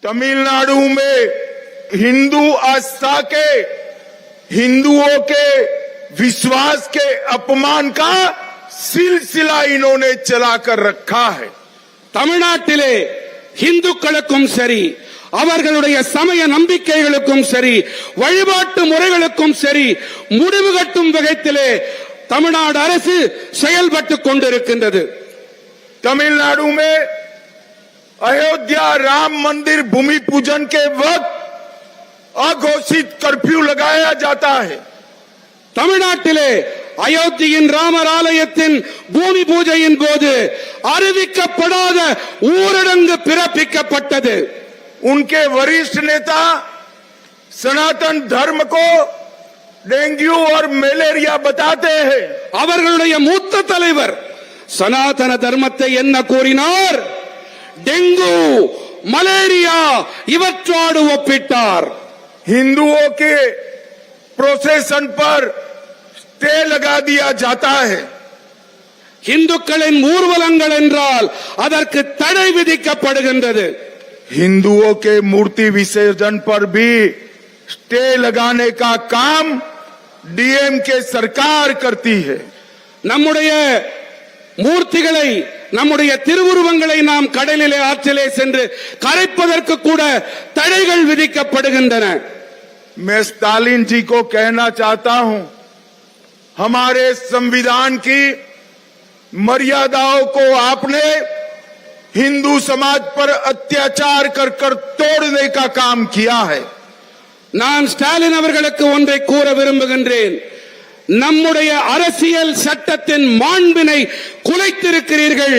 तमिलनाडु में हिंदू आस्था के, हिंदुओं के विश्वास के अपमान का सिलसिला इन्होंने चलाकर रखा है. தமிழ்நாட்டிலே இந்துக்களுக்கும் சரி, அவர்களுடைய சமய நம்பிக்கைகளுக்கும் சரி, வழிபாட்டு முறைகளுக்கும் சரி முடிவு கட்டும் வகையிலே தமிழ்நாடு அரசு செயல்பட்டுக் கொண்டிருக்கின்றது. तमिलनाडु में अयोध्या राम मंदिर भूमि पूजन के वक्त अघोषित कर्फ्यू लगाया जाता है. தமிழ்நாட்டிலே அயோத்தியின் ராமர் ஆலயத்தின் பூமி பூஜையின் போது அறிவிக்கப்படாத ஊரடங்கு பிறப்பிக்கப்பட்டது. उनके वरिष्ठ नेता सनातन धर्म को डेंगू और मलेरिया बताते हैं. அவர்களுடைய மூத்த தலைவர் சனாதன தர்மத்தை என்ன கூறினார்? டெங்கு, மலேரியா இவற்றோடு ஒப்பிட்டார். हिंदुओं के प्रोसेशन पर स्टे लगा दिया जाता है. இந்துக்களின் ஊர்வலங்கள் என்றால் அதற்கு தடை விதிக்கப்படுகின்றது. हिंदुओं के मूर्ति विसर्जन पर भी स्टे लगाने का काम डीएमके सरकार करती है. நம்முடைய மூர்த்திகளை, நம்முடைய திருவுருவங்களை நாம் கடலிலே ஆற்றிலே சென்று கரைப்பதற்கு கூட தடைகள் விதிக்கப்படுகின்றன. मैं स्टालिन जी को कहना चाहता हूं, हमारे संविधान की मर्यादाओं को आपने हिंदू समाज पर अत्याचार कर कर तोड़ने का काम किया है. நான் ஸ்டாலின் அவர்களுக்கு ஒன்றை கூற விரும்புகின்றேன். நம்முடைய அரசியல் சட்டத்தின் மாண்பினை குலைத்திருக்கிறீர்கள்.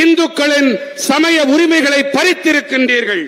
இந்துக்களின் சமய உரிமைகளை பறித்திருக்கின்றீர்கள்.